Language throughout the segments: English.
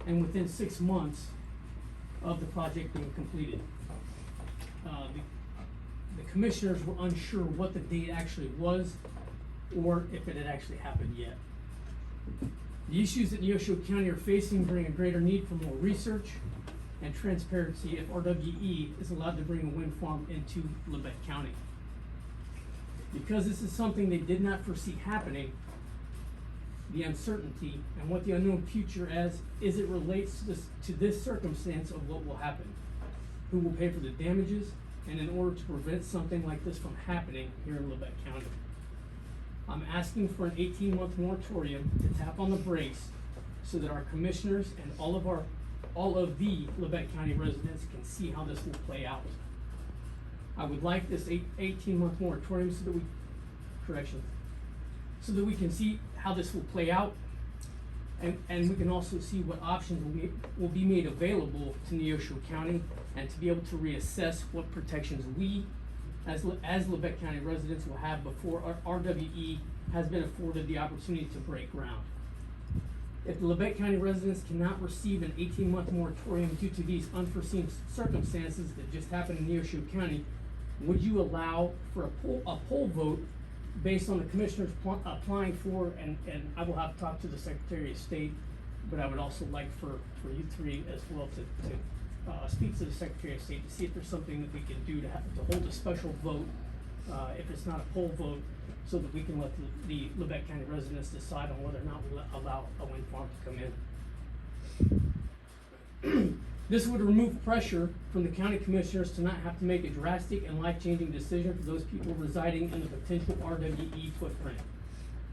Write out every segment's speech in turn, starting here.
and within 6 months of the project being completed. The commissioners were unsure what the date actually was, or if it had actually happened yet. The issues that Neosho County are facing bring a greater need for more research and transparency if RWE is allowed to bring a wind farm into Labette County. Because this is something they did not foresee happening, the uncertainty and what the unknown future as it relates to this circumstance of what will happen, who will pay for the damages, and in order to prevent something like this from happening here in Labette County. I'm asking for an 18-month moratorium to tap on the brakes so that our commissioners and all of the Labette County residents can see how this will play out. I would like this 18-month moratorium so that we can see how this will play out, and we can also see what options will be made available to Neosho County, and to be able to reassess what protections we, as Labette County residents, will have before our RWE has been afforded the opportunity to break ground. If the Labette County residents cannot receive an 18-month moratorium due to these unforeseen circumstances that just happened in Neosho County, would you allow for a poll vote based on the commissioners applying for, and I will have to talk to the Secretary of State, but I would also like for you three as well to speak to the Secretary of State to see if there's something that we can do to hold a special vote, if it's not a poll vote, so that we can let the Labette County residents decide on whether or not we'll allow a wind farm to come in. This would remove pressure from the county commissioners to not have to make a drastic and life-changing decision for those people residing in the potential RWE footprint,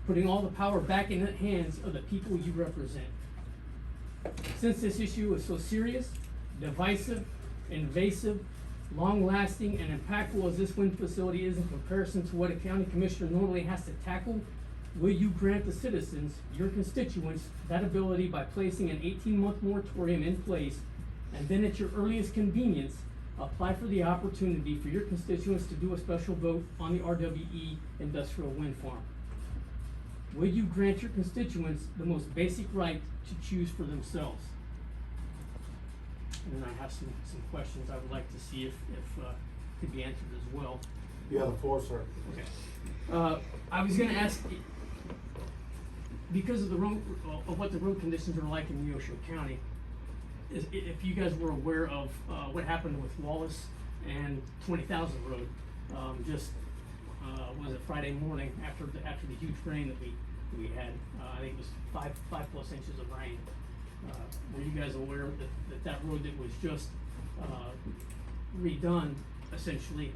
putting all the power back in the hands of the people you represent. Since this issue is so serious, divisive, invasive, long-lasting, and impactful as this wind facility is in comparison to what a county commissioner normally has to tackle, will you grant the citizens, your constituents, that ability by placing an 18-month moratorium in place, and then at your earliest convenience, apply for the opportunity for your constituents to do a special vote on the RWE industrial wind farm? Will you grant your constituents the most basic right to choose for themselves? And then I have some questions I would like to see if could be answered as well. You have the floor, sir. Okay. I was gonna ask, because of what the road conditions are like in Neosho County, if you guys were aware of what happened with Wallace and 20,000 Road, was it Friday morning after the huge rain that we had? I think it was five plus inches of rain. Were you guys aware that road that was just redone, essentially,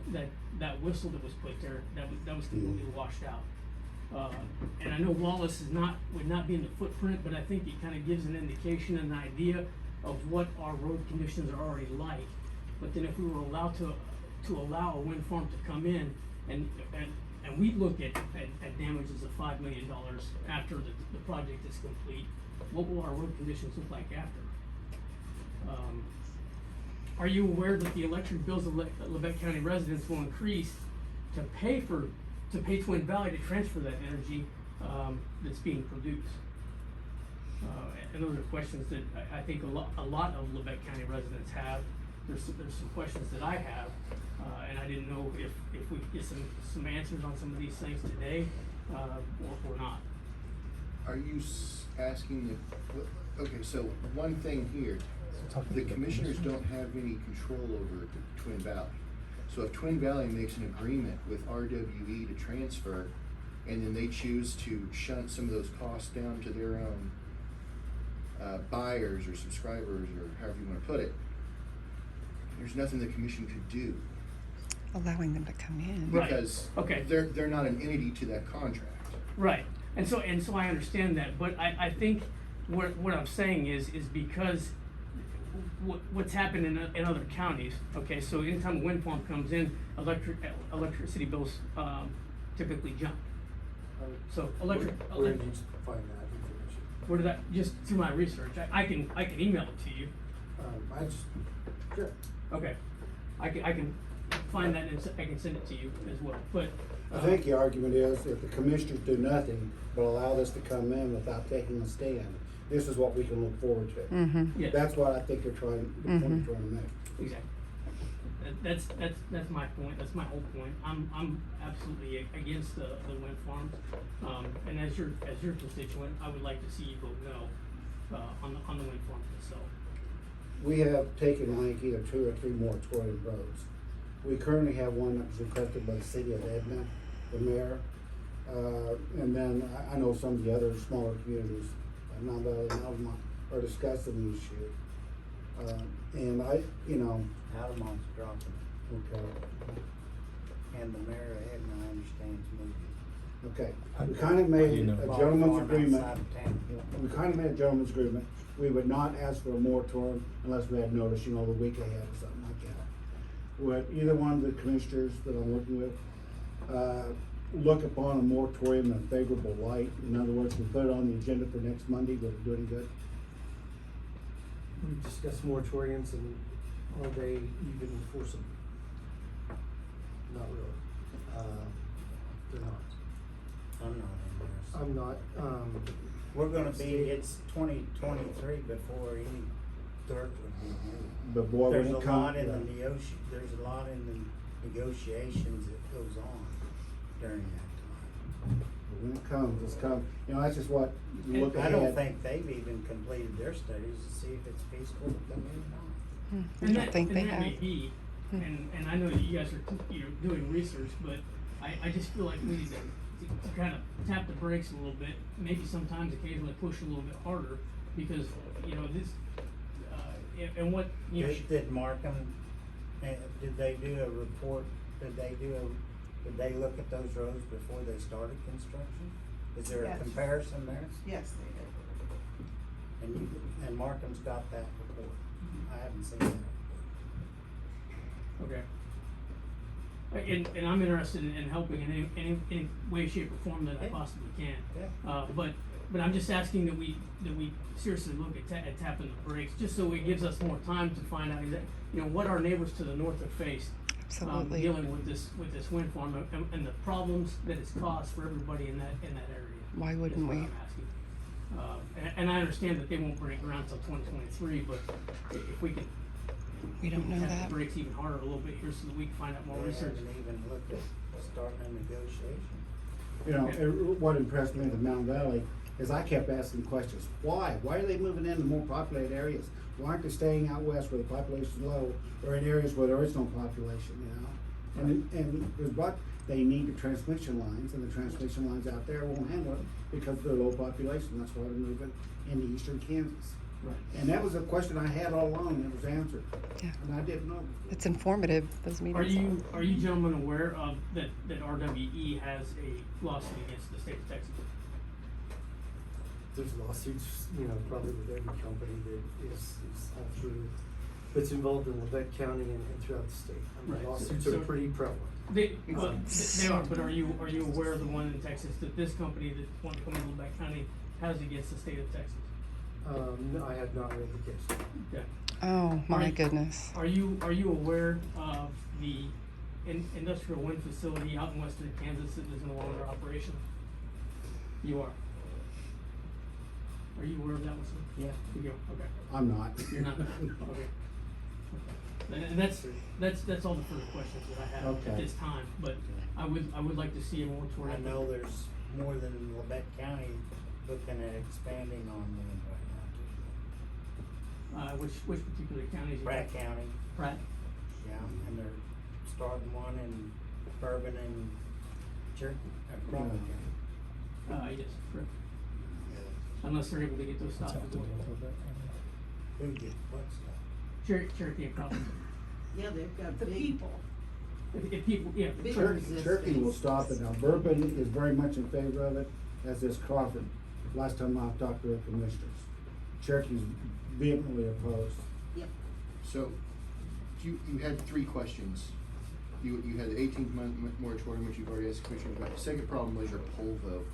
that whistle that was put there, that was completely washed out? And I know Wallace would not be in the footprint, but I think it kind of gives an indication, an idea of what our road conditions are already like. But then if we were allowed to allow a wind farm to come in, and we look at damages of $5 million after the project is complete, what will our road conditions look like after? Are you aware that the electric bills of Labette County residents will increase to pay Twin Valley to transfer that energy that's being produced? And those are questions that I think a lot of Labette County residents have. There's some questions that I have, and I didn't know if we could get some answers on some of these things today, or not. Are you asking if, okay, so one thing here, the commissioners don't have any control over Twin Valley. So if Twin Valley makes an agreement with RWE to transfer, and then they choose to shunt some of those costs down to their own buyers or subscribers, or however you want to put it, there's nothing the commission could do. Allowing them to come in. Because Okay. they're not an entity to that contract. Right, and so I understand that, but I think what I'm saying is because what's happened in other counties, okay, so anytime a wind farm comes in, electricity bills typically jump. So Where did you find that information? Where did that, just through my research, I can email it to you. Sure. Okay, I can find that and I can send it to you as well, but. I think the argument is if the commissioners do nothing but allow this to come in without taking a stand, this is what we can look forward to. Mm-hmm. Yeah, That's what I think they're trying, the point Mhm. they're trying to make. exactly. That's my point, that's my whole point. I'm absolutely against the wind farms. And as your constituent, I would like to see you vote no, on the wind farms itself. We have taken like either 2 or 3 moratorium roads. We currently have one that was requested by the city of Edna, the mayor. And then I know some of the other smaller communities, Mount Valley and Altamont, are discussing the issue. And I, you know, Altamont's dropping, okay, and the mayor of Edna, I understand, is moving. okay. We kinda made a Bought gentleman's farm agreement. outside of town. We kinda made a gentleman's agreement. We would not ask for a moratorium unless we had notice, you know, the week ahead or something like that. Would either one of the commissioners that I'm working with, look upon a moratorium in a favorable light? In other words, we put it on the agenda for next Monday, would it do any good? We've discussed moratoriums and are they even enforceable? Not really. They're not. I'm not interested. I'm not, We're gonna be, it's 2023 before any dirt would be moved. But boy, when There's it a comes, lot in there's a lot in the negotiations that goes on during that time. when it comes, it's come, you know, that's just what you look I ahead. don't think they've even completed their studies to see if it's feasible to come in or not. I don't think they And that may have. be, and I know that you guys are, doing research, but I just feel like we need to kind of tap the brakes a little bit, maybe sometimes occasionally push a little bit harder, because, you know, this, and what, you know. Did Markham, did they do a report, did they look at those roads before they started construction? Is there a Yes. comparison there? Yes, they did. And Markham's got that report. I haven't seen that report. Okay. And I'm interested in helping in any way, shape, or form that I Yeah. possibly can. Yeah. But I'm just asking that we seriously look at tapping the brakes, just so it gives us more time to find out you know, what our neighbors to the north have faced. Absolutely. Dealing with this wind farm and the problems that it's caused for everybody in that area. Why That's wouldn't what we? I'm asking. And I understand that they won't break ground until 2023, but if we could We don't know tap that. the brakes even harder a little bit here so that we can find out more They research. haven't even looked at starting a negotiation. You know, what impressed me with Mountain Valley is I kept asking questions. Why? Why are they moving into more populated areas? Why aren't they staying out west where the population is low, or in areas where there is no population, you know? And there's what, they need the transmission lines, and the transmission lines out there won't handle it because they're low population. That's why they're moving into eastern Kansas. Right. And that was a question I had all along, and it was answered. Yeah. And I didn't know. It's informative, those meetings. Are you gentlemen aware of that RWE has a lawsuit against the state of Texas? There's lawsuits, you know, probably with every company that is all through, that's involved in Lebec County and throughout the state. I mean, Right. lawsuits So- are pretty prevalent. They are, but are you aware of the one in Texas that this company that wants to come into Lebec County has against the state of Texas? No, I have not read the case. Okay. Oh, my Are- goodness. Are you aware of the industrial wind facility out in western Kansas that is no longer operational? You are. Are you aware of that one, sir? Yeah. You are, okay. I'm not. You're not, okay. And that's all the further questions that I have at Okay. this time, but I would like to see a I moratorium. know there's more than Lebec County looking at expanding on wind right now too. Which particular counties? Pratt County, Pratt, yeah, and they're starting one in Bourbon and Cherokee, Crawford County. yes, correct. Unless they're able to get those stopped. Who gets what stuff? Cherokee and Crawford. Yeah, they've got The big, people. If people, yeah. Big Cherokee- Turkey will stop it now. Bourbon is very much in favor of it, as is Crawford. Last time I talked to the commissioners. Cherokee's vehemently opposed. yep. So, you had 3 questions. You had the 18-month moratorium, which you've already asked commissioners about. The second problem was your poll vote.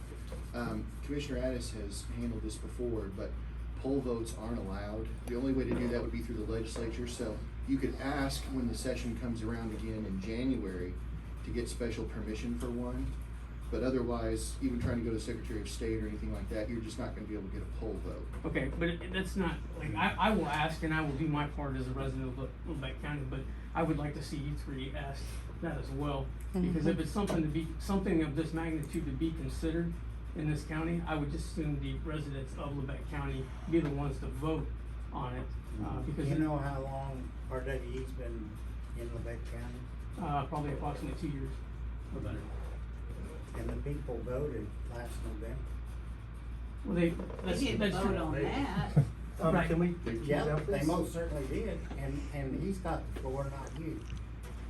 Commissioner Addis has handled this before, but poll votes aren't allowed. The only way to do that would be through the legislature, so you could ask when the session comes around again in January to get special permission for one. But otherwise, even trying to go to Secretary of State or anything like that, you're just not gonna be able to get a poll vote. Okay, but that's not, like, I will ask and I will do my part as a resident of Lubec County, but I would like to see you three ask that as well. Because if it's something of this magnitude to be considered in this county, I would just assume the residents of Lubec County be the ones to vote on it, because. You know how long RWE's been in Lebec County? Probably approximately 2 years or better. And the people voted last November. Well, They that's didn't vote true. on that. Right. Can we? Yeah, can we they please? most certainly did, and he's got the floor, not you.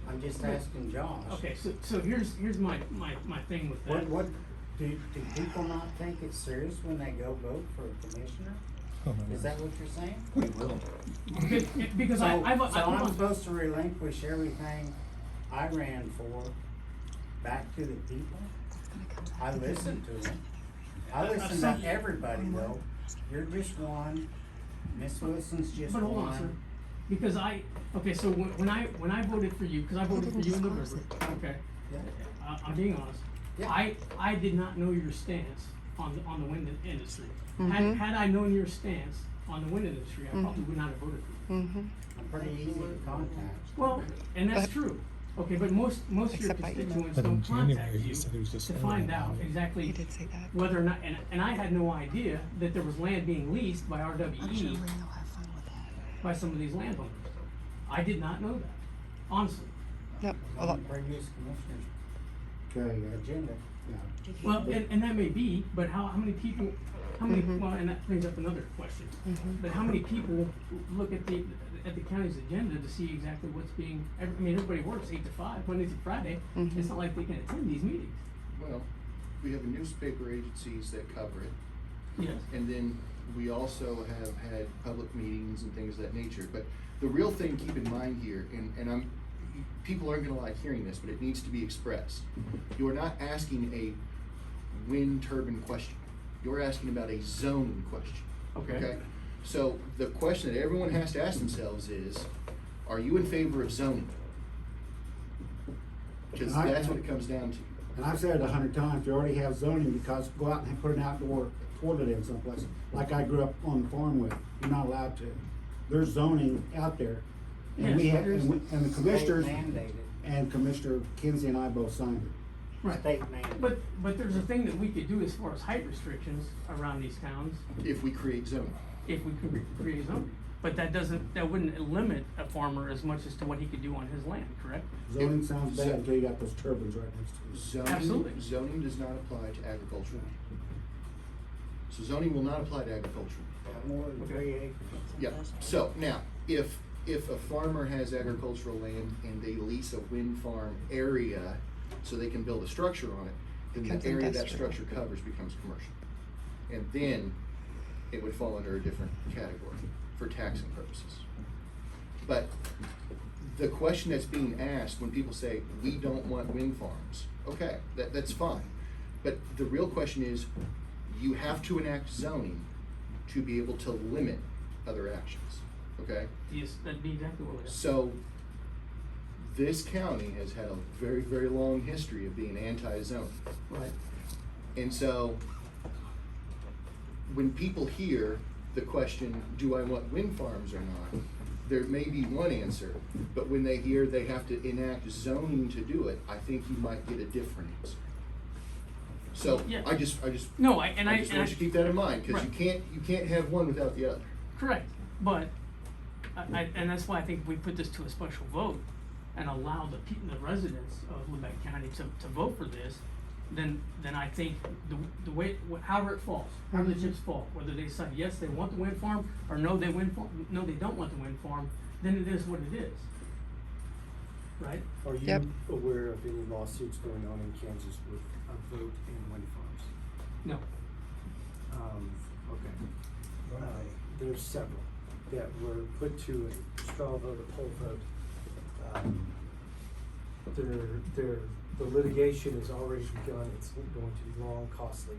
I'm just asking Josh. Okay, so here's my thing with that. What, do people not think it's serious when they go vote for a commissioner? Is that what you're saying? We will. Because So I'm I'm supposed to relinquish everything I ran for back to the people? I listened to them. I listen to everybody though. You're just one. Miss Wilson's just But hold on, sir. one. Because so when I voted for you, because I voted for you in November, okay, Yeah. I'm being honest. Yeah. I did not know your stance on the wind industry. Mhm. Had I known your stance on the wind industry, I probably would not have voted for you. Mm-hmm. I'm pretty easy to contact. Well, and that's But- true. Okay, but most of your Except by email. constituents But in don't contact January, he you said he was just to early find in out January. exactly He did say that. whether or not, and I had no idea that there was land being leased by I'm sure RWE Lynn will have fun with that. by some of these landowners. I did not know that, honestly. Yep. On the previous commissioner's Okay, agenda. yeah. Well, and that may be, but how many people, Mhm. well, and that brings up another question. Mhm. But how many people look at the county's agenda to see exactly what's being, I mean, everybody works 8 to 5, Monday through Friday. Mhm. It's not like they can attend these meetings. Well, we have newspaper agencies that cover it. Yes. And then we also have had public meetings and things of that nature. But the real thing, keep in mind here, and people aren't gonna like hearing this, but it needs to be expressed. You are not asking a wind turbine question. You're asking about a zoning question. Okay. So the question that everyone has to ask themselves is, are you in favor of zoning? Because that's what it comes down to. And I've said it 100 times, you already have zoning because go out and put an outdoor toilet in someplace. Like I grew up on the farm with, you're not allowed to. There's zoning out there. And we Yes, have, and the commissioners, State mandated. and Commissioner Kinsey and I both signed it. Right. State mandated. But there's a thing that we could do as far as height restrictions around these towns If we create zoning. if we could create zoning. But that wouldn't limit a farmer as much as to what he could do on his land, correct? Zoning sounds bad until you got those turbines right next to it. Absolutely. Zoning does not apply to agricultural. So zoning will not apply to agricultural. More than 3 acres. Yep, so now, if a farmer has agricultural land and they lease a wind farm area so they can build a structure on it, then Becomes the area that industrial. structure covers becomes commercial. And then it would fall under a different category for taxing purposes. But the question that's being asked when people say, we don't want wind farms, okay, that's fine. But the real question is, you have to enact zoning to be able to limit other actions, okay? Yes, that'd be exactly what it is. So, this county has had a very, very long history of being anti-zoning. Right. And so, when people hear the question, do I want wind farms or not? There may be one answer, but when they hear they have to enact zoning to do it, I think you might get a different answer. So, Yeah. I just No, want you to keep that in mind, cause Right. you can't have one without the other. Correct, but, and that's why I think we put this to a special vote and allow the residents of Lubec County to vote for this, then I think the way, however it falls, however the chips fall, whether they decide, yes, they want the wind farm, or no, they don't want the wind farm, then it is what it is. Right? Are you Yep. aware of any lawsuits going on in Kansas with a vote in wind farms? No. Okay. There's several that were put to a straw vote, a poll vote. The litigation has already begun, it's going to be long, costly,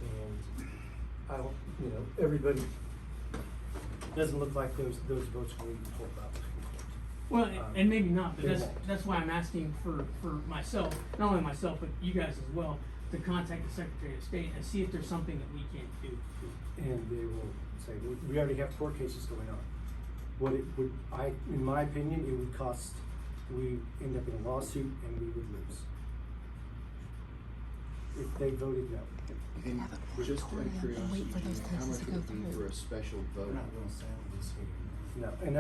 and I don't, everybody, doesn't look like those votes will be pulled up. Well, and maybe not, but They won't. that's why I'm asking for myself, not only myself, but you guys as well, to contact the Secretary of State and see if there's something that we can't do. And they will say, we already have court cases going on. What it would, in my opinion, it would cost, we end up in a lawsuit and we would lose. If they voted no. And just out of curiosity, how much would it be for a special vote? We're not gonna settle this here. No, and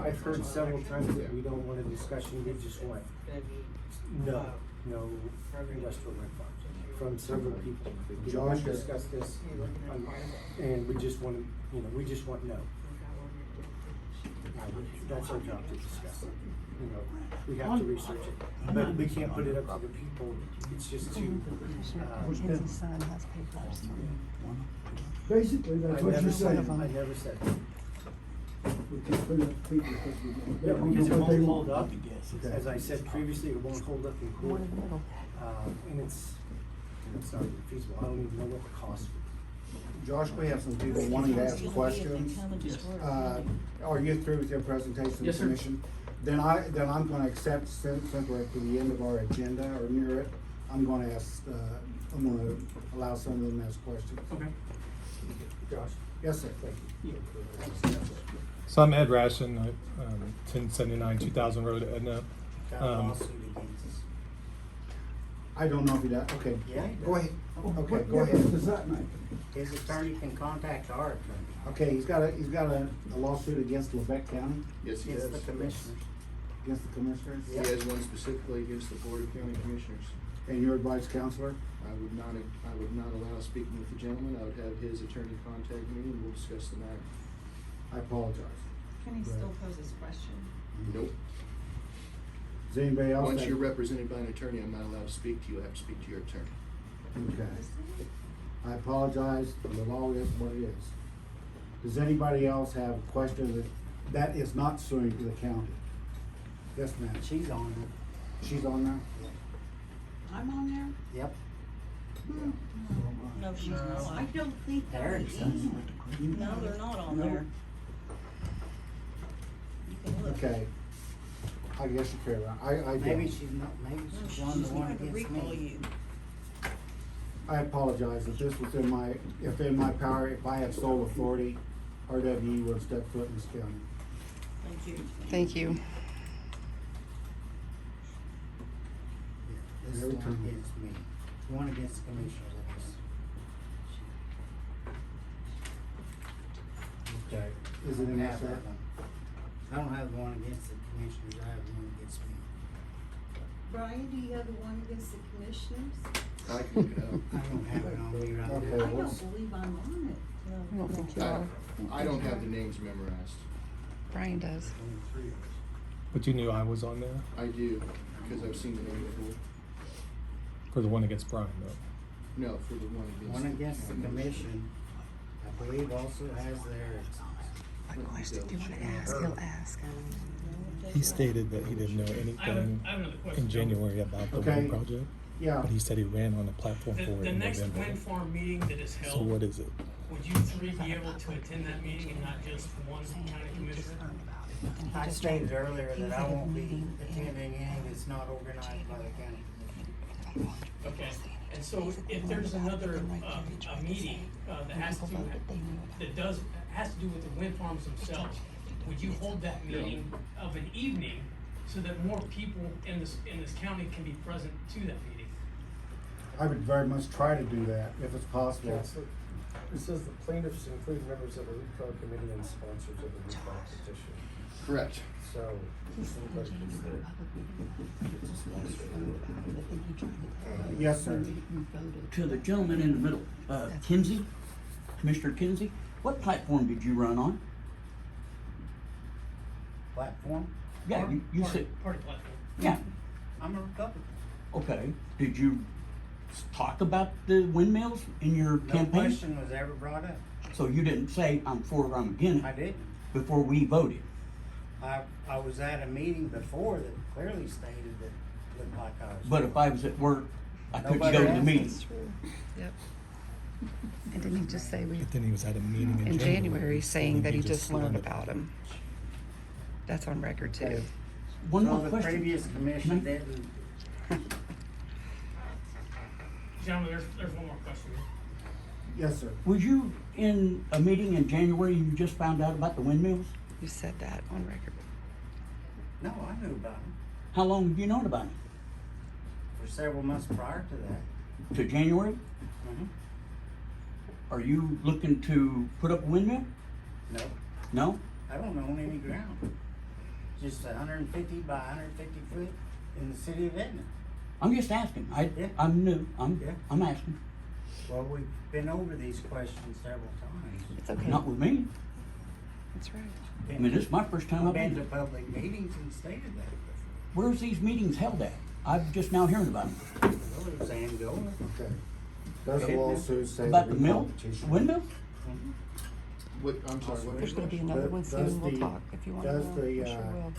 I've heard several times that we don't want a discussion, we just want no industrial wind farms from several people. We don't want to discuss this, and we just want, we just want no. That's our job to discuss it, we have to research it, but we can't put it up to the people, it's just too, Mackenzie's son has papers. Basically, that's what you're saying. I never said that. We can put up people because we Yeah, don't because it know what they won't hold want. up, as I said previously, it won't hold up in court. And it's not even feasible, I don't even know what the cost. Josh, we have some people wanting to ask questions. Are you through with your presentation to the Yes, sir. commission? Then I'm gonna accept, since we're at the end of our agenda or near it, I'm gonna allow some of them to ask questions. Okay. Josh? Yes, sir. Thank you. So I'm Ed Rashin, 1079 2000 Road, Edna. Got a lawsuit against us. I don't know if he does, okay. Yeah, he Go does. ahead, okay, What go difference ahead. does that make? His attorney can contact our attorney. Okay, he's got a lawsuit against Lebec County, Yes, he It's does. the commissioners. against the commissioners, He has one specifically against the Board of County Commissioners. and your advice, counselor? I would not allow speaking with the gentleman. I would have his attorney contact me and we'll discuss the matter. I apologize. Can he still pose his question? Nope. Does anybody else? Once have- you're represented by an attorney, I'm not allowed to speak to you. I have to speak to your attorney. Okay. I apologize, the law is what it is. Does anybody else have a question that is not suing to the county? Yes, ma'am. She's on it. She's on there? I'm on there? Yep. No, she's I not. don't think I Eric's am. on No, they're not on there. You can look. Okay. I guess you carry on. I it. Maybe don't. she's not, maybe No, she's she's on the one trying to against recall me. you. I apologize if this was if in my power, if I had sole authority, RWE would have stepped foot in this county. Thank you. Thank you. This is Every the one time. against me. The one against the commissioners, I guess. Okay. Is it I in don't there, have sir? that one. I don't have the one against the commissioners, I have the one against me. Brian, do you have the one against the commissioners? I can look it up. I don't have it on me right Okay. now. I what's- don't believe I'm on it. I don't think you are. I don't have the names memorized. Brian does. But you knew I was on there I do, because I've seen the name before. for the one against Brian, though. No, for the one against. One against the commission, I believe also has their, What question do you want to ask? He'll ask. He stated that he didn't know I have anything another question. in January about the Okay. wind project, Yeah. but he said he ran on a platform for it The in next November. wind farm meeting that is So held, what is it? would you three be able to attend that meeting and not just one county commissioner? I stated earlier that I won't be attending anything that's not organized by the county commission. Okay, and so if there's another, a meeting, that has to do with the wind farms themselves, would you hold that meeting of an evening so that more people in this county can be present to that meeting? I would very much try to do that if it's possible. Counselor, it says the plaintiffs include members of the recall committee and sponsors of the recall petition. Correct. So, anybody who's there. Yes, sir. To the gentleman in the middle, Kinsey, Commissioner Kinsey, what platform did you run on? Platform, Yeah, you said, Party platform. yeah, I'm a Republican. okay. Did you talk about the windmills in your No campaign? question was ever brought up. So you didn't say, I'm for or I'm against I didn't. before we voted? I was at a meeting before that clearly stated that looked like I was. But if I was at work, I couldn't Nobody go to the asked meeting. us. Yep. And didn't he just say we, But then he was at a meeting in January, saying and that he just learned about him? That's on record too. Okay. One So more the question. previous commission Can I- didn't, Gentlemen, there's one more question. Yes, sir. Was you in a meeting in January and you just found out about the windmills? You said that on record. No, I knew about them How long have you known about it? for several months prior to that. To January? Mhm. Are you looking to put up a windmill? No, No? I don't own any ground. Just 150 by 150 foot in the city of Edna. I'm just asking. Yeah. I'm new. Yeah. I'm asking. Well, we've been over these questions several times. It's okay. Not with me. That's right. I mean, this is my first time I've I've been to been. public meetings and stated that before. Where's these meetings held at? I'm just now hearing about them. Well, it was Angola. Okay. Does the lawsuit say About the the mill? competition? Windmill? What, I'm sorry, what? There's gonna be another one Does soon, we'll the- talk if you want to does know. the, We sure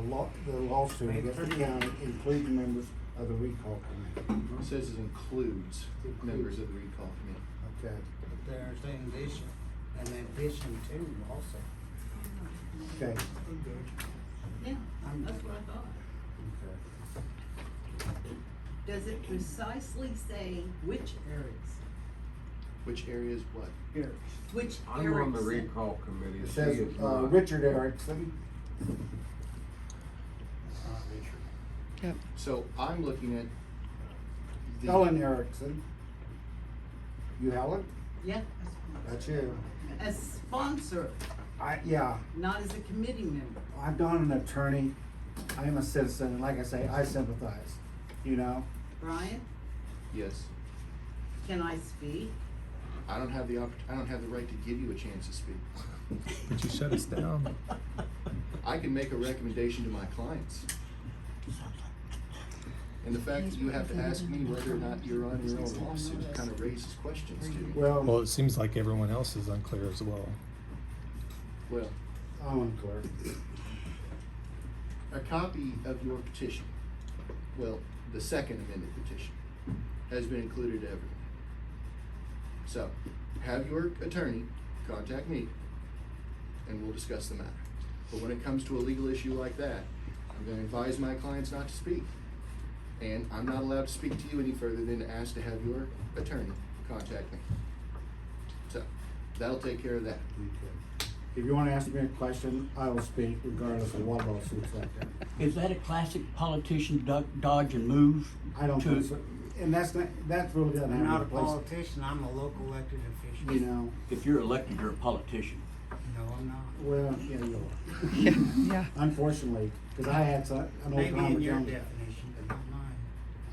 will. The lawsuit against the county include members of the recall committee? It says it includes members of the recall committee. Okay. But there's an addition, an addition too also. Okay. Yeah, I'm- that's what I thought. Okay. Does it precisely say which areas? Which areas what? Which I'm on the areas? recall committee. It She says, is not. Richard Erickson. Yep. So I'm looking at the. Helen Erickson. You Helen? Yeah, That's you. as sponsor, Yeah, not as a committee member. I'm not an attorney. I am a citizen, and like I say, I sympathize, you know? Brian, Yes. can I speak? I don't have the I don't have the right to give you a chance to speak. But you shut us down. I can make a recommendation to my clients. And the fact that you have to ask me whether or not you're on your own lawsuit kind of raises questions to me. Well, Well, it seems like everyone else is unclear as well. Well, I'm unclear. a copy of your petition, well, the second amended petition, has been included to everyone. So, have your attorney contact me, and we'll discuss the matter. But when it comes to a legal issue like that, I'm gonna advise my clients not to speak. And I'm not allowed to speak to you any further than to ask to have your attorney contact me. So, that'll take care of that. Okay. If you wanna ask me a question, I will speak regardless of what lawsuit's out there. Is that a classic politician dodge and move? I don't to- think so. And that's really doesn't I'm have not any a place, politician, I'm a local elected official. you know? If you're elected, you're a politician. No, I'm not. Well, yeah, you are. Yeah. Unfortunately, cause I had an old Maybe timer in your tell me, definition, but not mine.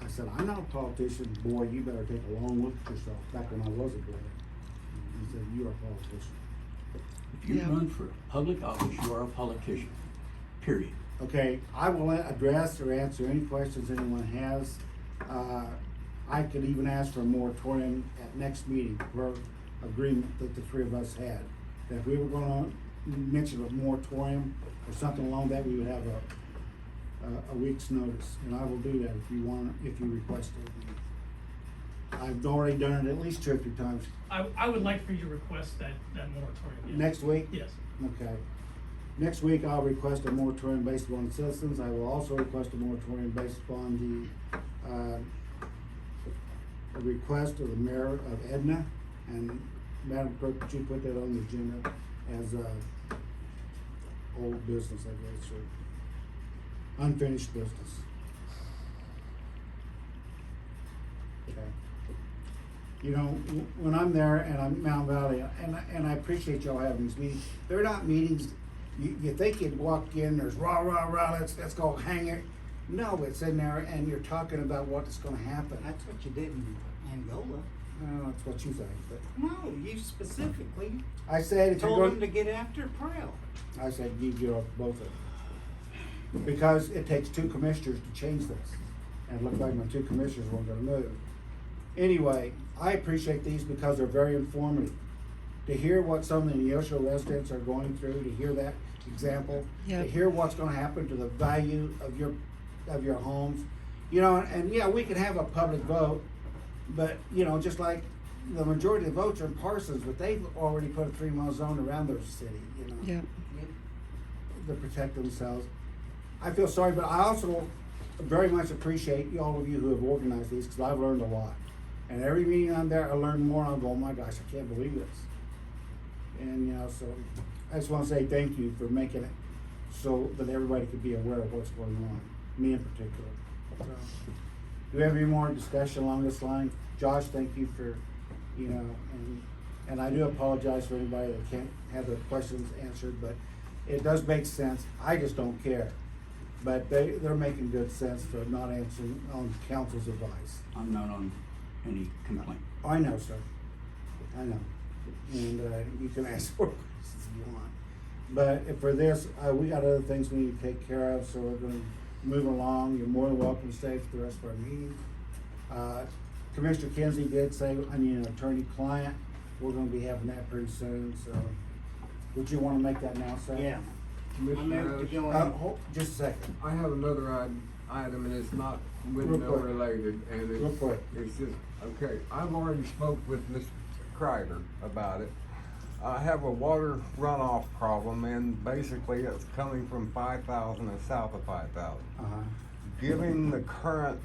I said, I'm not a politician, boy, you better take a long look at yourself, back when I was a boy. He said, you are a politician. If you Yeah. run for public office, you are a politician, period. Okay, I will address or answer any questions anyone has. I could even ask for a moratorium at next meeting per agreement that the three of us had. That if we were gonna mention a moratorium or something along that, we would have a week's notice, and I will do that if you request it. I've already done it at least 2 or 3 times. I would like for you to request that moratorium. yes. Next week? Yes. Okay. Next week, I'll request a moratorium based upon the citizens. I will also request a moratorium based upon the request of the mayor of Edna. And Madam Clerk, could you put that on the agenda as old business, I guess, or unfinished business? Okay. You know, when I'm there and I'm Mountain Valley, and I appreciate y'all having these meetings, they're not meetings, you think you'd walk in, there's rah, rah, rah, let's go hang it. No, it's in there and you're talking about what's gonna happen. That's what you did in Angola. Well, that's what you think, but No, you specifically I said if you're told them going, to get after Prowl. I said you get off both of them. Because it takes 2 commissioners to change this. And it looked like my 2 commissioners weren't gonna move. Anyway, I appreciate these because they're very informative. To hear what some of the Neosho residents are going through, to hear that example, Yep. to hear what's gonna happen to the value of your homes. You know, and yeah, we could have a public vote, but, you know, just like the majority of the votes are in Parsons, but they've already put a 3-mile zone around their city, you know. Yep. To protect themselves. I feel sorry, but I also very much appreciate all of you who have organized these, because I've learned a lot. And every meeting I'm there, I learn more, and I go, oh my gosh, I can't believe this. And, you know, so I just wanna say thank you for making it so that everybody could be aware of what's going on, me in particular. So, do we have any more discussion along this line? Josh, thank you for, you know, and I do apologize for anybody that can't have their questions answered, but it does make sense. I just don't care. But they're making good sense for not answering on council's advice. I'm not on any complaint. I know, sir. I know. And, you can ask more questions if you want. But for this, we got other things we need to take care of, so we're gonna move along. You're more than welcome to stay for the rest of our meeting. Commissioner Kinsey did say, I need an attorney-client. We're gonna be having that pretty soon, so. Would you wanna make that now, sir? Yeah. I moved to Commissioner, go in. Just a second. I have another item, and it's not Real windmill quick. related, and Real quick. it's just, okay, I've already spoke with Mr. Kreider about it. I have a water runoff problem, and basically it's coming from 5,000 and south of 5,000. Uh-huh. Given the current